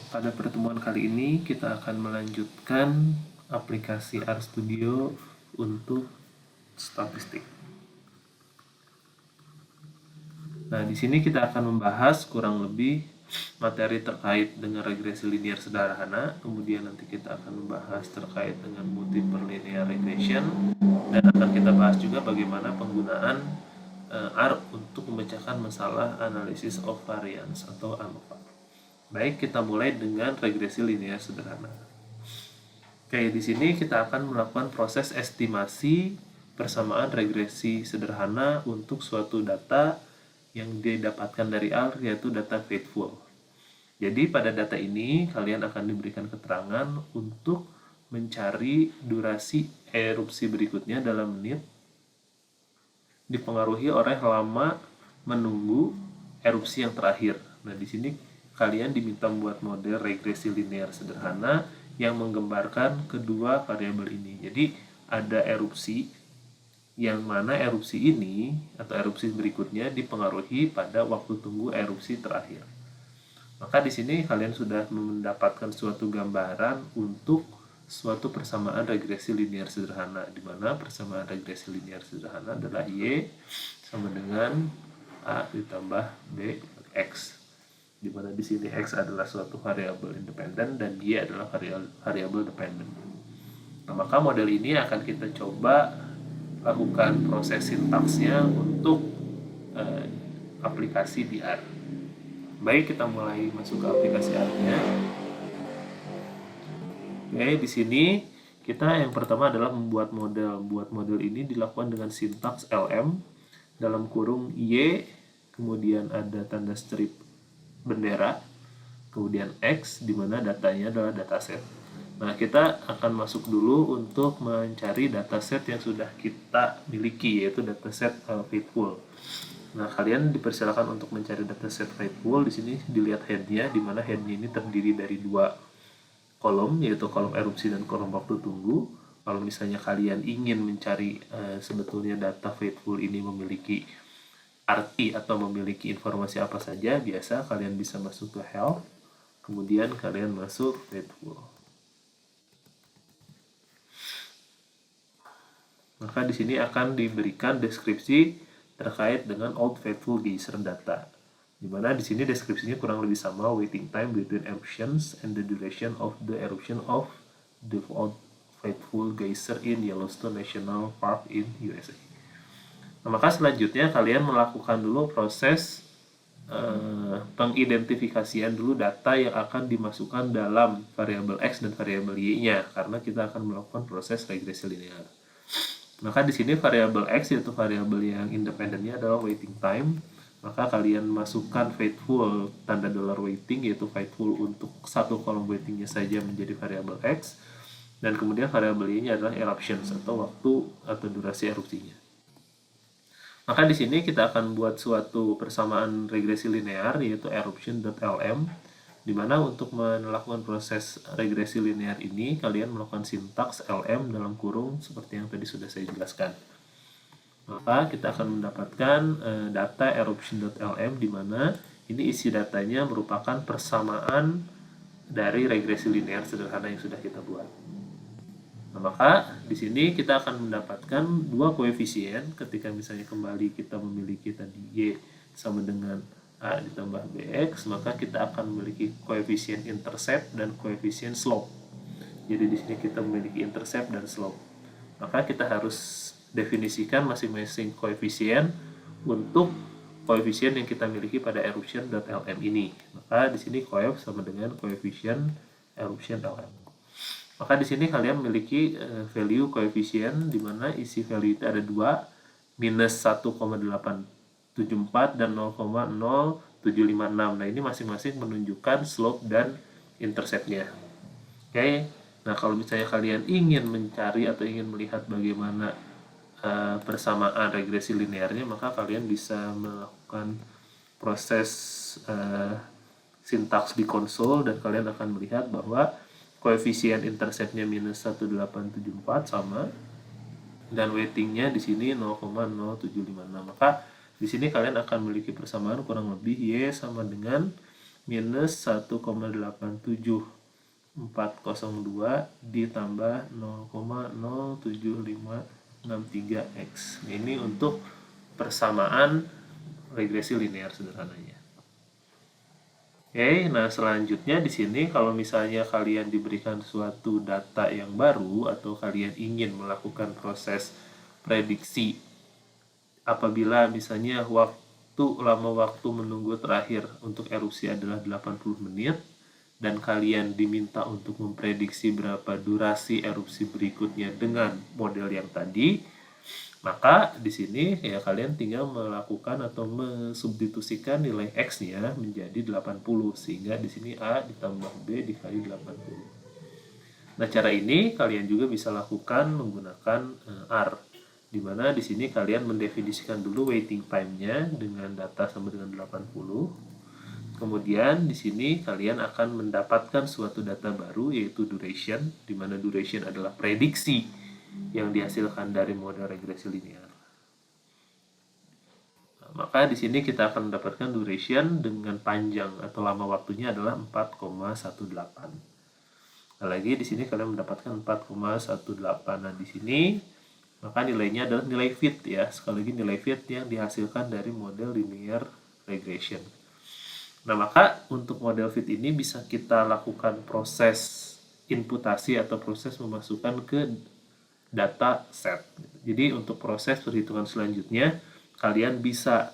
Pada pertemuan kali ini kita akan melanjutkan aplikasi RStudio untuk statistik. Nah, di sini kita akan membahas kurang lebih materi terkait dengan regresi linear sederhana, kemudian nanti kita akan membahas terkait dengan multiple linear regression, dan akan kita bahas juga bagaimana penggunaan R untuk memecahkan masalah analysis of variance atau ANOVA. Baik, kita mulai dengan regresi linear sederhana. Oke, di sini kita akan melakukan proses estimasi persamaan regresi sederhana untuk suatu data yang didapatkan dari R, yaitu data faithful. Jadi pada data ini kalian akan diberikan keterangan untuk mencari durasi erupsi berikutnya dalam menit, dipengaruhi oleh lama menunggu erupsi yang terakhir. Nah, di sini kalian diminta membuat model regresi linear sederhana yang menggambarkan kedua variabel ini. Jadi ada erupsi yang mana erupsi ini atau erupsi berikutnya dipengaruhi pada waktu tunggu erupsi terakhir. Maka di sini kalian sudah mendapatkan suatu gambaran untuk suatu persamaan regresi linear sederhana, di mana persamaan regresi linear sederhana adalah Y sama dengan A ditambah B X, di mana di sini X adalah suatu variabel independen dan Y adalah variabel dependen. Nah, maka model ini akan kita coba lakukan proses sintaksnya untuk aplikasi di R. Baik, kita mulai masuk ke aplikasi R-nya. Oke, di sini kita yang pertama adalah membuat model. Buat model ini dilakukan dengan sintaks LM dalam kurung Y, kemudian ada tanda strip bendera, kemudian X, di mana datanya adalah dataset. Nah, kita akan masuk dulu untuk mencari dataset yang sudah kita miliki, yaitu dataset faithful. Nah, kalian dipersilakan untuk mencari dataset faithful. Di sini dilihat headnya, di mana headnya ini terdiri dari dua kolom, yaitu kolom erupsi dan kolom waktu tunggu. Kalau misalnya kalian ingin mencari sebetulnya data faithful ini memiliki arti atau memiliki informasi apa saja, biasa kalian bisa masuk ke help, kemudian kalian masuk faithful. Maka di sini akan diberikan deskripsi terkait dengan old faithful geyser data, di mana di sini deskripsinya kurang lebih sama, waiting time between eruptions and the duration of the eruption of the old faithful geyser in Yellowstone National Park in USA. Nah, maka selanjutnya kalian melakukan dulu proses pengidentifikasian dulu data yang akan dimasukkan dalam variabel X dan variabel Y-nya, karena kita akan melakukan proses regresi linear. Maka di sini variabel X yaitu variabel yang independennya adalah waiting time. Maka kalian masukkan faithful tanda $waiting, yaitu faithful untuk satu kolom waitingnya saja menjadi variabel X, dan kemudian variabel Y-nya adalah eruptions atau waktu atau durasi erupsinya. Maka di sini kita akan buat suatu persamaan regresi linear, yaitu eruption.lm, di mana untuk melakukan proses regresi linear ini kalian melakukan sintaks lm dalam kurung seperti yang tadi sudah saya jelaskan. Maka kita akan mendapatkan data eruption.lm, di mana ini isi datanya merupakan persamaan dari regresi linear sederhana yang sudah kita buat. Nah, maka di sini kita akan mendapatkan dua koefisien ketika misalnya kembali kita memiliki tadi Y sama dengan A ditambah BX, maka kita akan memiliki koefisien intercept dan koefisien slope. Jadi di sini kita memiliki intercept dan slope. Maka kita harus definisikan masing-masing koefisien untuk koefisien yang kita miliki pada eruption.lm ini. Maka di sini koef sama dengan koefisien eruption.lm. Maka di sini kalian memiliki value koefisien, di mana isi value itu ada dua, minus 1,874 dan 0,0756. Nah, ini masing-masing menunjukkan slope dan interceptnya. Oke. Nah, kalau misalnya kalian ingin mencari atau ingin melihat bagaimana persamaan regresi linearnya, maka kalian bisa melakukan proses sintaks di konsol, dan kalian akan melihat bahwa koefisien interceptnya minus 1,874 sama, dan weightingnya di sini 0,0756. Maka di sini kalian akan memiliki persamaan kurang lebih Y sama dengan minus 1,87402 ditambah 0,07563x. Ini untuk persamaan regresi linear sederhananya. Oke, nah selanjutnya di sini kalau misalnya kalian diberikan suatu data yang baru atau kalian ingin melakukan proses prediksi apabila misalnya lama waktu menunggu terakhir untuk erupsi adalah 80 menit dan kalian diminta untuk memprediksi berapa durasi erupsi berikutnya dengan model yang tadi, maka di sini ya kalian tinggal melakukan atau mensubstitusikan nilai X-nya menjadi 80 sehingga di sini A ditambah B dikali 80. Nah, cara ini kalian juga bisa lakukan menggunakan R, di mana di sini kalian mendefinisikan dulu waiting time-nya dengan data sama dengan 80. Kemudian di sini kalian akan mendapatkan suatu data baru yaitu duration, di mana duration adalah prediksi yang dihasilkan dari model regresi linear. Nah, maka di sini kita akan mendapatkan duration dengan panjang atau lama waktunya adalah 4,18. Nah, lagi di sini kalian mendapatkan 4,18. Nah, di sini maka nilainya adalah nilai fit ya. Sekali lagi nilai fit yang dihasilkan dari model linear regression. Nah, maka untuk model fit ini bisa kita lakukan proses inputasi atau proses memasukkan ke data set. Jadi untuk proses perhitungan selanjutnya kalian bisa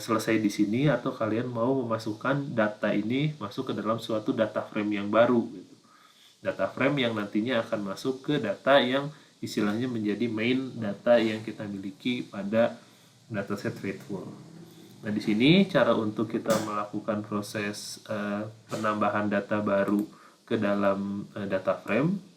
selesai di sini atau kalian mau memasukkan data ini masuk ke dalam suatu data frame yang baru gitu. Data frame yang nantinya akan masuk ke data yang istilahnya menjadi main data yang kita miliki pada dataset faithful. Nah, di sini cara untuk kita melakukan proses penambahan data baru ke dalam data frame.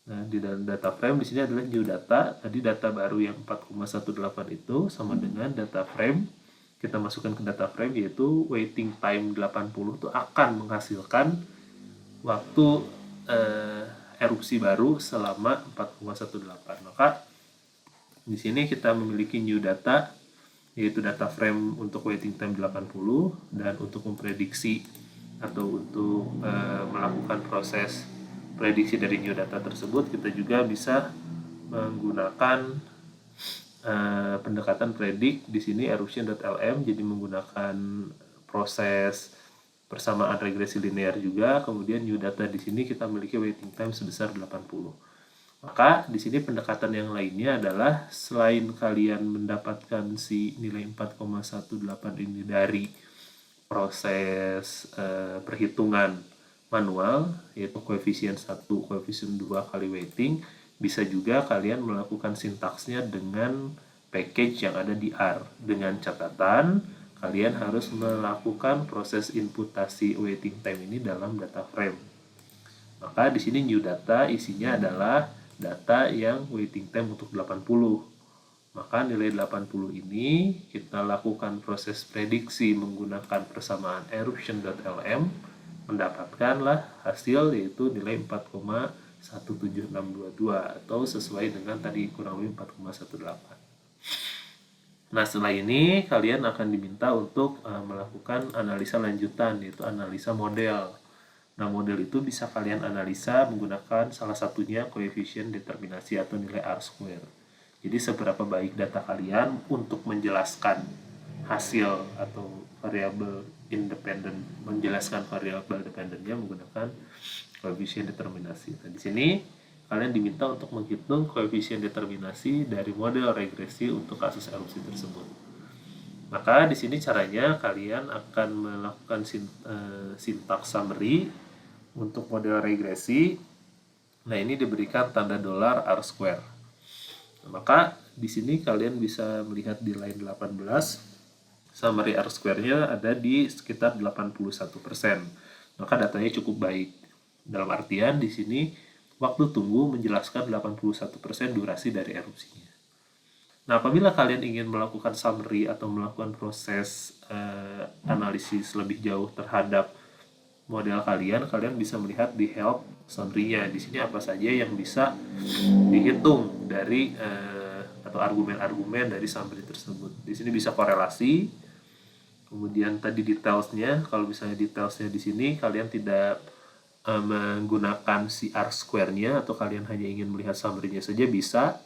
Nah, di dalam data frame di sini adalah new data. Tadi data baru yang 4,18 itu sama dengan data frame. Kita masukkan ke data frame yaitu waiting time 80 itu akan menghasilkan waktu erupsi baru selama 4,18. Maka di sini kita memiliki new data yaitu data frame untuk waiting time 80 dan untuk memprediksi atau untuk melakukan proses prediksi dari new data tersebut kita juga bisa menggunakan pendekatan predik di sini eruption.lm, jadi menggunakan proses persamaan regresi linear juga. Kemudian new data di sini kita memiliki waiting time sebesar 80. Maka di sini pendekatan yang lainnya adalah selain kalian mendapatkan si nilai 4,18 ini dari proses perhitungan manual yaitu koefisien 1, koefisien 2 kali weighting, bisa juga kalian melakukan sintaksnya dengan package yang ada di R dengan catatan kalian harus melakukan proses inputasi waiting time ini dalam data frame. Maka di sini new data isinya adalah data yang waiting time untuk 80. Maka nilai 80 ini kita lakukan proses prediksi menggunakan persamaan eruption.lm, mendapatkanlah hasil yaitu nilai 4,17622 atau sesuai dengan tadi kurang lebih 4,18. Nah, setelah ini kalian akan diminta untuk melakukan analisa lanjutan yaitu analisa model. Nah, model itu bisa kalian analisa menggunakan salah satunya koefisien determinasi atau nilai R-square. Jadi seberapa baik data kalian untuk menjelaskan hasil atau variabel independen, menjelaskan variabel dependennya menggunakan koefisien determinasi. Nah, di sini kalian diminta untuk menghitung koefisien determinasi dari model regresi untuk kasus erupsi tersebut. Maka di sini caranya kalian akan melakukan syntax summary untuk model regresi. Nah, ini diberikan tanda dolar R-square. Nah, maka di sini kalian bisa melihat di line 18 summary R-square-nya ada di sekitar 81%. Maka datanya cukup baik. Dalam artian di sini waktu tunggu menjelaskan 81% durasi dari erupsinya. Nah, apabila kalian ingin melakukan summary atau melakukan proses analisis lebih jauh terhadap model kalian bisa melihat di help summary-nya. Di sini apa saja yang bisa dihitung dari atau argumen-argumen dari summary tersebut. Di sini bisa korelasi, Kemudian tadi detailsnya, kalau misalnya detailsnya di sini kalian tidak menggunakan si R-square-nya atau kalian hanya ingin melihat summary-nya saja bisa,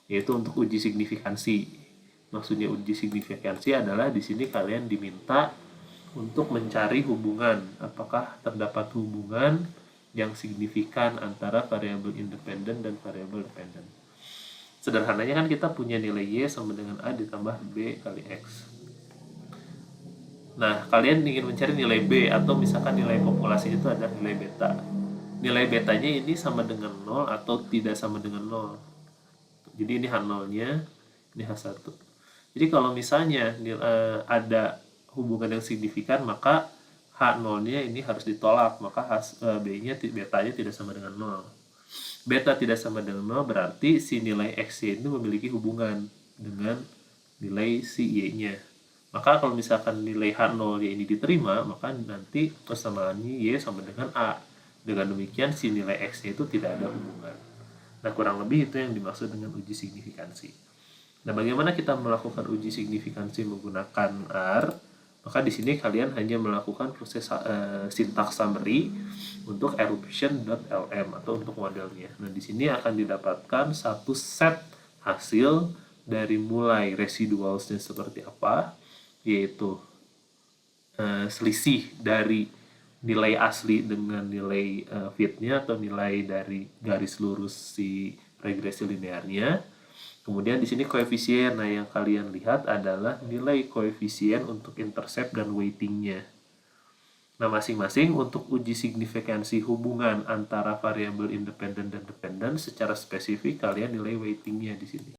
yaitu untuk uji signifikansi. Maksudnya uji signifikansi adalah di sini kalian diminta untuk mencari hubungan, apakah terdapat hubungan yang signifikan antara variabel independen dan variabel dependen. Sederhananya kan kita punya nilai Y sama dengan A ditambah B kali X. Nah, kalian ingin mencari nilai B atau misalkan nilai populasi itu adalah nilai beta. Nilai betanya ini sama dengan 0 atau tidak sama dengan 0. Jadi ini H0-nya, ini H1. Jadi kalau misalnya ada hubungan yang signifikan, maka H0-nya ini harus ditolak, maka B-nya, betanya tidak sama dengan 0. Beta tidak sama dengan 0 berarti si nilai X-nya ini memiliki hubungan dengan nilai si Y-nya. Maka kalau misalkan nilai H0 Y ini diterima, maka nanti persamaannya Y sama dengan A. Dengan demikian si nilai X-nya itu tidak ada hubungan. Nah, kurang lebih itu yang dimaksud dengan uji signifikansi. Nah, bagaimana kita melakukan uji signifikansi menggunakan R? Maka di sini kalian hanya melakukan proses syntax summary untuk eruption.lm atau untuk modelnya. Nah, di sini akan didapatkan satu set hasil dari mulai residualsnya seperti apa, yaitu selisih dari nilai asli dengan nilai fitnya atau nilai dari garis lurus si regresi linearnya. Kemudian di sini koefisien. Nah, yang kalian lihat adalah nilai koefisien untuk intercept dan weightingnya. Nah, masing-masing untuk uji signifikansi hubungan antara variabel independen dan dependen secara spesifik kalian nilai weightingnya di sini.